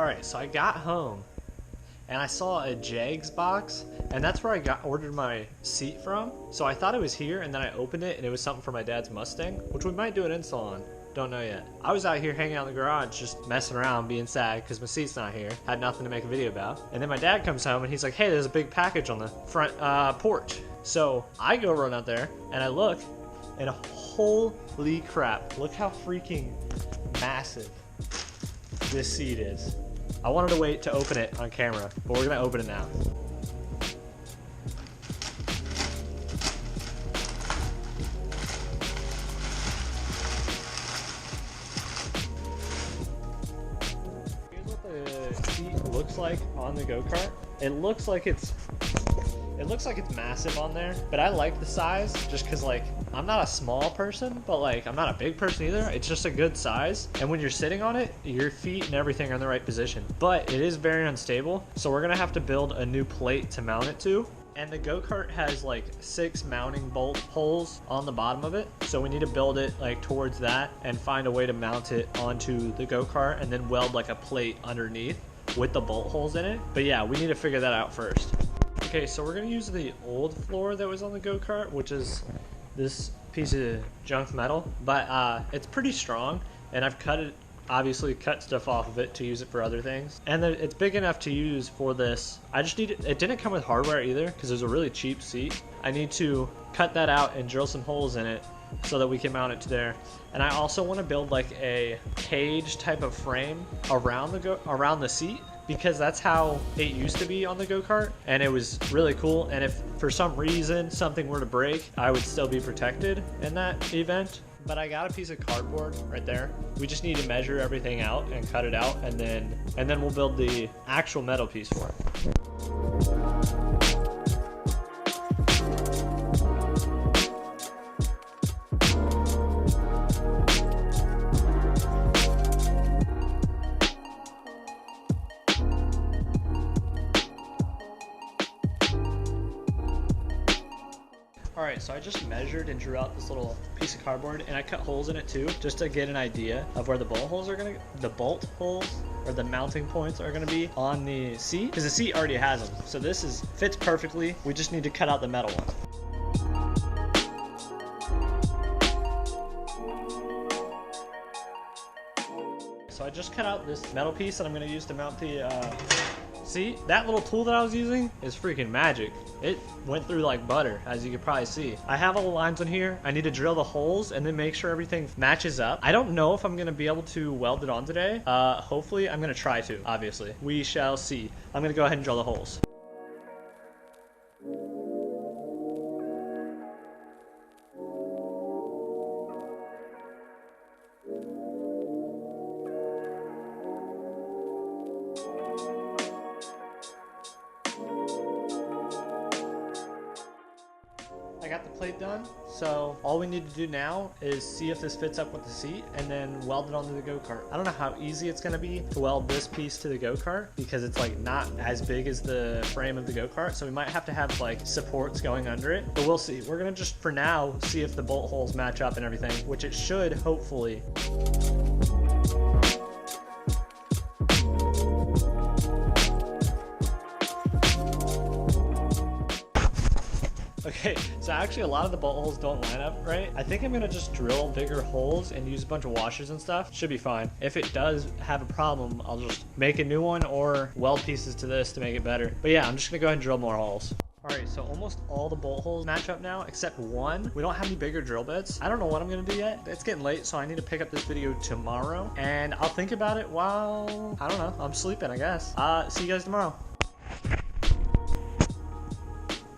Alright, so I got home and I saw a JEGS box, and that's where I ordered my seat from. So I thought it was here, and then I opened it and it was something for my dad's Mustang, which we might do an install on. Don't know yet. I was out here hanging out in the garage just messing around, being sad because my seat's not here. Had nothing to make a video about. And then my dad comes home and he's like, hey, there's a big package on the front porch. So I go run out there and I look, and holy crap, look how freaking massive this seat is. I wanted to wait to open it on camera, but we're gonna open it now. Here's what the seat looks like on the go-kart. It looks like it's massive on there, but I like the size just because, like, I'm not a small person, but like I'm not a big person either. It's just a good size, and when you're sitting on it, your feet and everything are in the right position. But it is very unstable, so we're gonna have to build a new plate to mount it to. And the go-kart has like 6 mounting bolt holes on the bottom of it, so we need to build it like towards that and find a way to mount it onto the go-kart and then weld like a plate underneath with the bolt holes in it. But yeah, we need to figure that out first. Okay, so we're gonna use the old floor that was on the go-kart, which is this piece of junk metal, but it's pretty strong, and I've obviously cut stuff off of it to use it for other things. And it's big enough to use for this. I just need it didn't come with hardware either because it was a really cheap seat. I need to cut that out and drill some holes in it so that we can mount it to there. And I also want to build like a cage type of frame around the seat, because that's how it used to be on the go-kart, and it was really cool. And if for some reason something were to break, I would still be protected in that event. But I got a piece of cardboard right there. We just need to measure everything out and cut it out, and then we'll build the actual metal piece for it. Alright, so I just measured and drew out this little piece of cardboard, and I cut holes in it too, just to get an idea of where the bolt holes or the mounting points are gonna be on the seat, because the seat already has them. So this fits perfectly. We just need to cut out the metal one. So I just cut out this metal piece that I'm gonna use to mount the see, that little tool that I was using is freaking magic. It went through like butter, as you can probably see. I have all the lines on here. I need to drill the holes and then make sure everything matches up. I don't know if I'm gonna be able to weld it on today. Hopefully I'm gonna try to, obviously. We shall see. I'm gonna go ahead and drill the holes. I got the plate done, so all we need to do now is see if this fits up with the seat and then weld it onto the go-kart. I don't know how easy it's going to be to weld this piece to the go-kart because it's like not as big as the frame of the go-kart, so we might have to have like supports going under it, but we'll see. We're going to just for now see if the bolt holes match up and everything, which it should, hopefully. Okay, so actually a lot of the bolt holes don't line up right. I think I'm gonna just drill bigger holes and use a bunch of washers and stuff. Should be fine. If it does have a problem, I'll just make a new one or weld pieces to this to make it better. But yeah, I'm just gonna go ahead and drill more holes. Alright, so almost all the bolt holes match up now, except one. We don't have any bigger drill bits. I don't know what I'm gonna do yet. It's getting late, so I need to pick up this video tomorrow, and I'll think about it while, I don't know, I'm sleeping, I guess. See you guys tomorrow.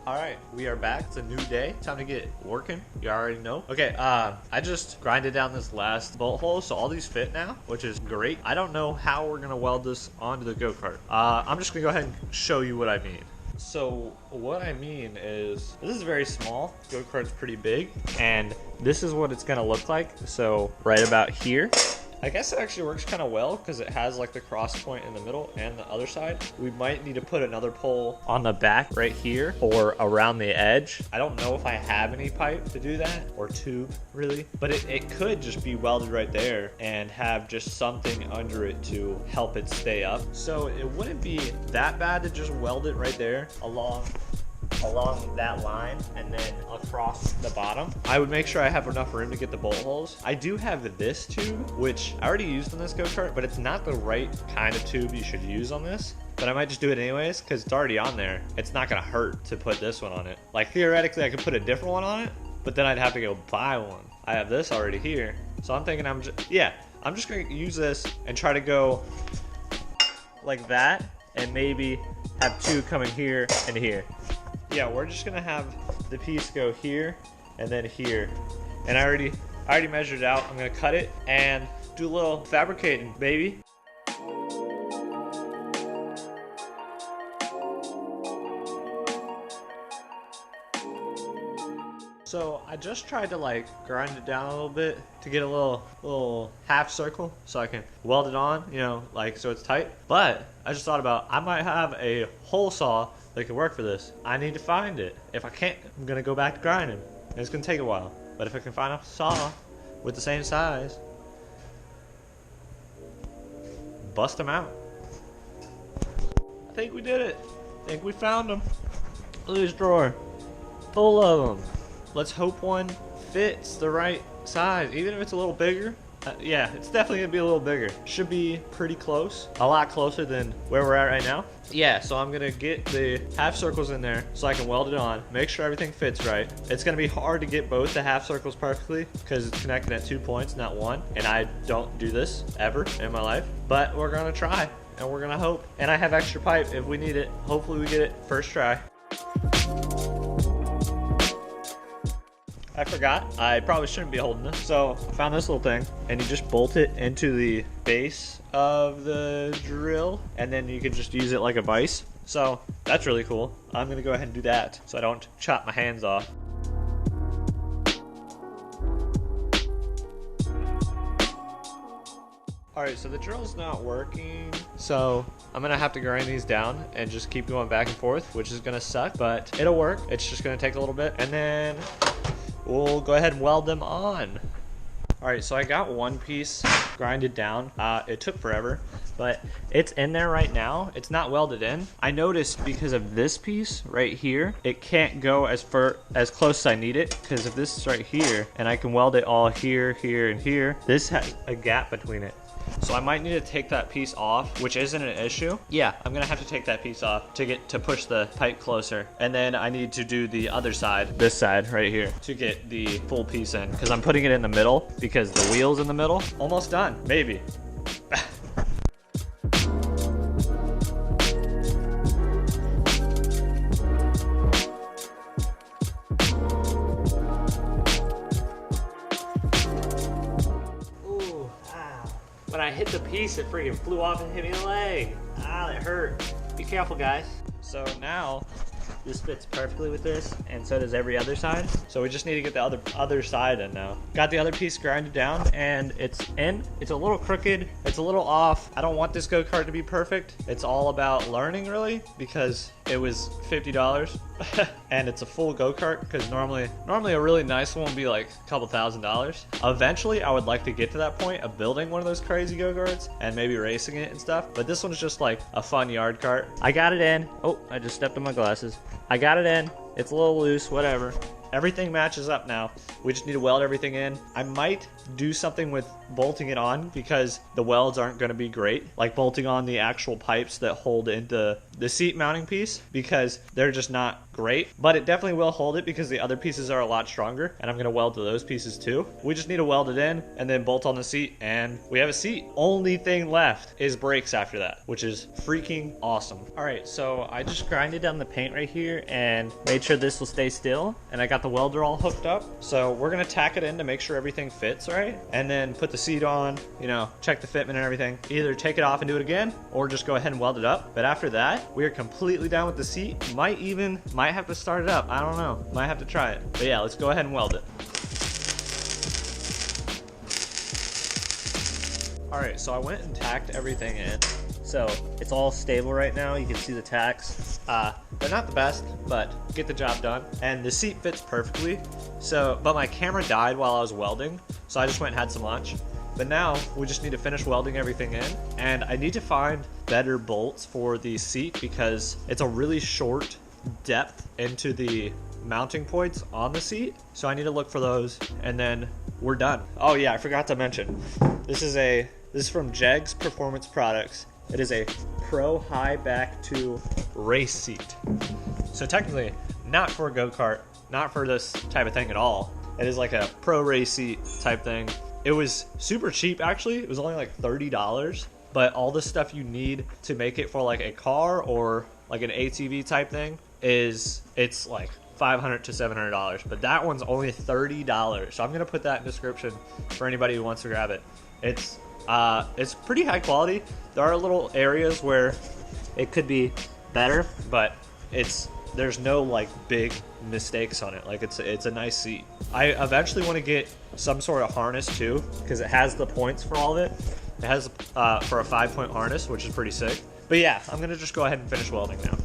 Alright, we are back. It's a new day. Time to get working. You already know. Okay, I just grinded down this last bolt hole, so all these fit now, which is great. I don't know how we're gonna weld this onto the go-kart. I'm just gonna go ahead and show you what I mean. So what I mean is, this is very small. Go-kart's pretty big, and this is what it's gonna look like. So right about here I guess it actually works kind of well because it has like the cross point in the middle and the other side. We might need to put another pole on the back right here or around the edge. I don't know if I have any pipe to do that, or tube really, but it could just be welded right there and have just something under it to help it stay up. So it wouldn't be that bad to just weld it right there along that line and then across the bottom. I would make sure I have enough room to get the bolt holes. I do have this tube, which I already used on this go-kart, but it's not the right kind of tube you should use on this. But I might just do it anyways because it's already on there. It's not gonna hurt to put this one on it. Like theoretically I could put a different one on it, but then I'd have to go buy one. I have this already here. So I'm thinking I'm just gonna use this and try to go like that and maybe have two coming here and here. Yeah, we're just gonna have the piece go here and then here. And I already measured it out. I'm gonna cut it and do a little fabricating, baby. So I just tried to like grind it down a little bit to get a little half circle so I can weld it on, you know, like so it's tight. But I just thought about I might have a hole saw that could work for this. I need to find it. If I can't, I'm gonna go back to grinding. And it's gonna take a while. But if I can find a saw with the same size, bust them out. I think we did it. I think we found them. Look at this drawer, full of them. Let's hope one fits the right size, even if it's a little bigger. Yeah, it's definitely gonna be a little bigger. Should be pretty close, a lot closer than where we're at right now. Yeah, so I'm gonna get the half circles in there so I can weld it on, make sure everything fits right. It's gonna be hard to get both the half circles perfectly because it's connected at 2 points, not one. And I don't do this ever in my life, but we're gonna try and we're gonna hope. And I have extra pipe if we need it. Hopefully we get it first try. I forgot, I probably shouldn't be holding this. So I found this little thing and you just bolt it into the base of the drill and then you can just use it like a vise. So that's really cool. I'm gonna go ahead and do that so I don't chop my hands off. Alright, so the drill's not working, so I'm gonna have to grind these down and just keep going back and forth, which is gonna suck, but it'll work. It's just gonna take a little bit and then we'll go ahead and weld them on. Alright, so I got one piece grinded down. It took forever, but it's in there right now. It's not welded in. I noticed because of this piece right here, it can't go as close as I need it, because if this is right here, and I can weld it all here, here, and here, this has a gap between it. So I might need to take that piece off, which isn't an issue. Yeah, I'm gonna have to take that piece off to push the pipe closer. And then I need to do the other side, this side right here, to get the full piece in. Because I'm putting it in the middle, because the wheel's in the middle. Almost done, maybe. When I hit the piece, it freaking flew off and hit me in the leg. Ah, that hurt. Be careful, guys. So now, this fits perfectly with this, and so does every other side. So we just need to get the other side in now. Got the other piece grinded down, and it's in. It's a little crooked. It's a little off. I don't want this go-kart to be perfect. It's all about learning, really, because it was $50. And it's a full go-kart, because normally a really nice one would be like a couple $1,000s. Eventually, I would like to get to that point of building one of those crazy go-karts and maybe racing it and stuff. But this one's just like a fun yard cart. I got it in. Oh, I just stepped on my glasses. I got it in. It's a little loose, whatever. Everything matches up now. We just need to weld everything in. I might do something with bolting it on because the welds aren't going to be great. Like bolting on the actual pipes that hold into the seat mounting piece, because they're just not great. But it definitely will hold it because the other pieces are a lot stronger, and I'm going to weld to those pieces too. We just need to weld it in and then bolt on the seat, and we have a seat. Only thing left is brakes after that, which is freaking awesome. Alright, so I just grinded down the paint right here and made sure this will stay still, and I got the welder all hooked up. So we're going to tack it in to make sure everything fits right, and then put the seat on, you know, check the fitment and everything. Either take it off and do it again, or just go ahead and weld it up. But after that, we are completely done with the seat. Might have to start it up. I don't know. Might have to try it. But yeah, let's go ahead and weld it. All right, so I went and tacked everything in. So it's all stable right now. You can see the tacks. They're not the best, but get the job done. And the seat fits perfectly. So, but my camera died while I was welding, so I just went and had some lunch. But now we just need to finish welding everything in, and I need to find better bolts for the seat because it's a really short depth into the mounting points on the seat. So I need to look for those, and then we're done. Oh yeah, I forgot to mention, this is from JEGS Performance Products. It is a Pro High Back 2 race seat. So technically, not for a go-kart, not for this type of thing at all. It is like a pro race seat type thing. It was super cheap actually. It was only like $30, but all the stuff you need to make it for like a car or like an ATV type thing it's like $500 to $700, but that one's only $30. So I'm gonna put that in the description for anybody who wants to grab it. It's pretty high quality. There are little areas where it could be better, but there's no like big mistakes on it. Like it's a nice seat. I eventually want to get some sort of harness too, because it has the points for all of it. It has for a 5-point harness, which is pretty sick. But yeah, I'm gonna just go ahead and finish welding now.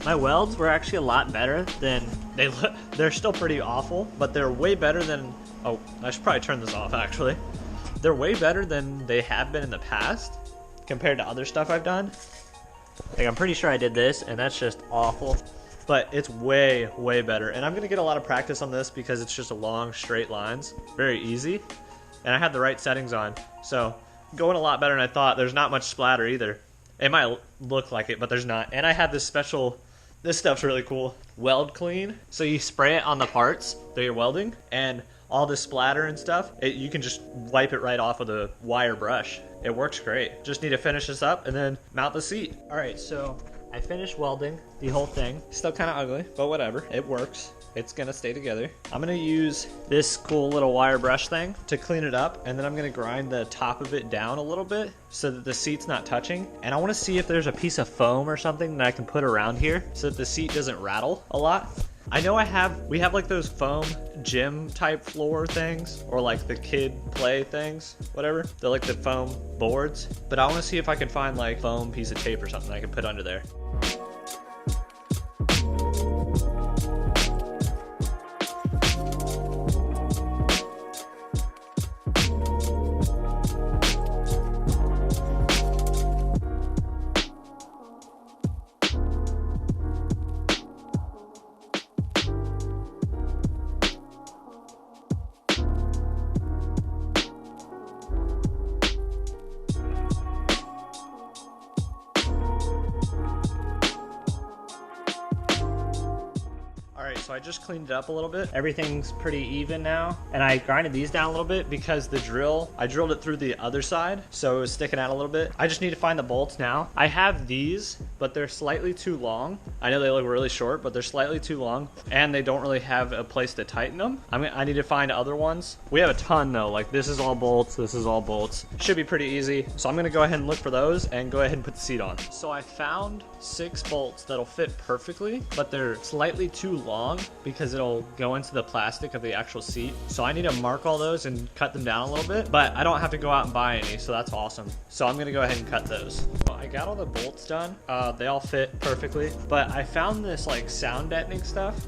My welds were actually a lot better than they look. They're still pretty awful, but they're way better than, oh, I should probably turn this off actually. They're way better than they have been in the past compared to other stuff I've done. Like I'm pretty sure I did this and that's just awful, but it's way, way better. And I'm gonna get a lot of practice on this because it's just a long straight lines, very easy. And I had the right settings on, so going a lot better than I thought. There's not much splatter either. It might look like it, but there's not. And I have this special, this stuff's really cool, Weld Clean. So you spray it on the parts that you're welding, and all the splatter and stuff, you can just wipe it right off with a wire brush. It works great. Just need to finish this up and then mount the seat. All right, so I finished welding the whole thing. Still kind of ugly, but whatever, it works. It's gonna stay together. I'm gonna use this cool little wire brush thing to clean it up, and then I'm gonna grind the top of it down a little bit so that the seat's not touching. And I wanna see if there's a piece of foam or something that I can put around here so that the seat doesn't rattle a lot. I know we have like those foam gym type floor things, or like the kid play things, whatever. They're like the foam boards, but I wanna see if I can find like foam piece of tape or something I can put under there. So I just cleaned it up a little bit. Everything's pretty even now. And I grinded these down a little bit because the drill, I drilled it through the other side, so it was sticking out a little bit. I just need to find the bolts now. I have these, but they're slightly too long. I know they look really short, but they're slightly too long, and they don't really have a place to tighten them. I need to find other ones. We have a ton though, like this is all bolts, this is all bolts. Should be pretty easy. So I'm gonna go ahead and look for those and go ahead and put the seat on. So I found 6 bolts that'll fit perfectly, but they're slightly too long because it'll go into the plastic of the actual seat. So I need to mark all those and cut them down a little bit, but I don't have to go out and buy any, so that's awesome. So I'm gonna go ahead and cut those. Well, I got all the bolts done. They all fit perfectly, but I found this like sound deadening stuff.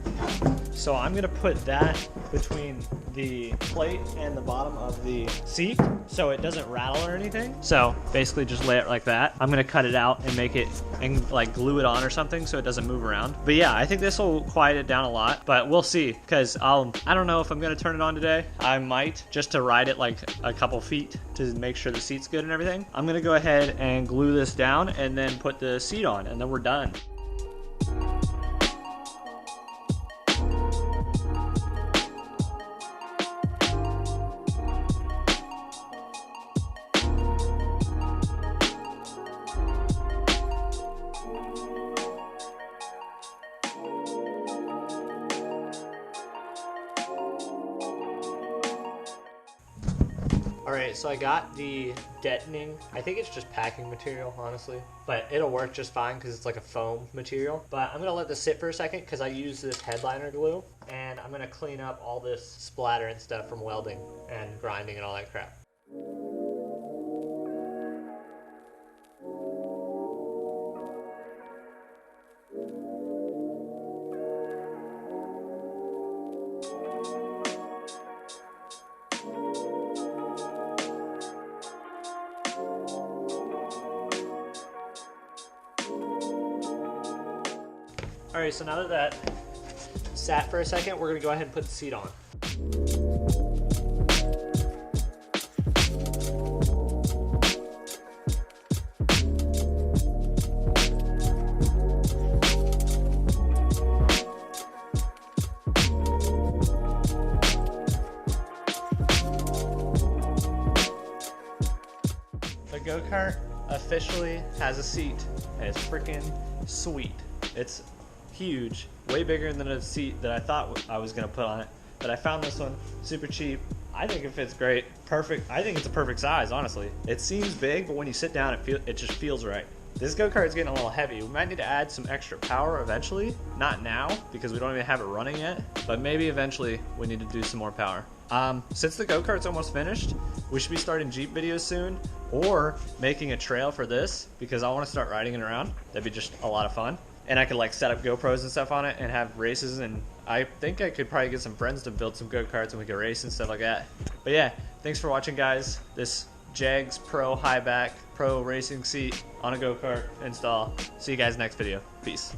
So I'm gonna put that between the plate and the bottom of the seat so it doesn't rattle or anything. So basically just lay it like that. I'm gonna cut it out and make it, and like glue it on or something so it doesn't move around. But yeah, I think this will quiet it down a lot, but we'll see, because I don't know if I'm gonna turn it on today. I might, just to ride it like a couple feet to make sure the seat's good and everything. I'm gonna go ahead and glue this down and then put the seat on, and then we're done. Alright, so I got the deadening. I think it's just packing material, honestly. But it'll work just fine because it's like a foam material. But I'm going to let this sit for a second because I use this headliner glue. And I'm going to clean up all this splatter and stuff from welding and grinding and all that crap. Alright, so now that that sat for a second, we're going to go ahead and put the seat on. The go-kart officially has a seat, and it's freaking sweet. It's huge, way bigger than a seat that I thought I was gonna put on it, but I found this one super cheap. I think it fits great, perfect. I think it's a perfect size, honestly. It seems big, but when you sit down, it just feels right. This go-kart is getting a little heavy. We might need to add some extra power eventually. Not now, because we don't even have it running yet, but maybe eventually we need to do some more power. Since the go-kart's almost finished, we should be starting Jeep videos soon, or making a trail for this, because I want to start riding it around. That'd be just a lot of fun. And I could like set up GoPros and stuff on it and have races, and I think I could probably get some friends to build some go-karts and we could race and stuff like that. But yeah, thanks for watching, guys. This JEGS Pro High Back Pro Racing Seat on a go-kart install. See you guys next video. Peace.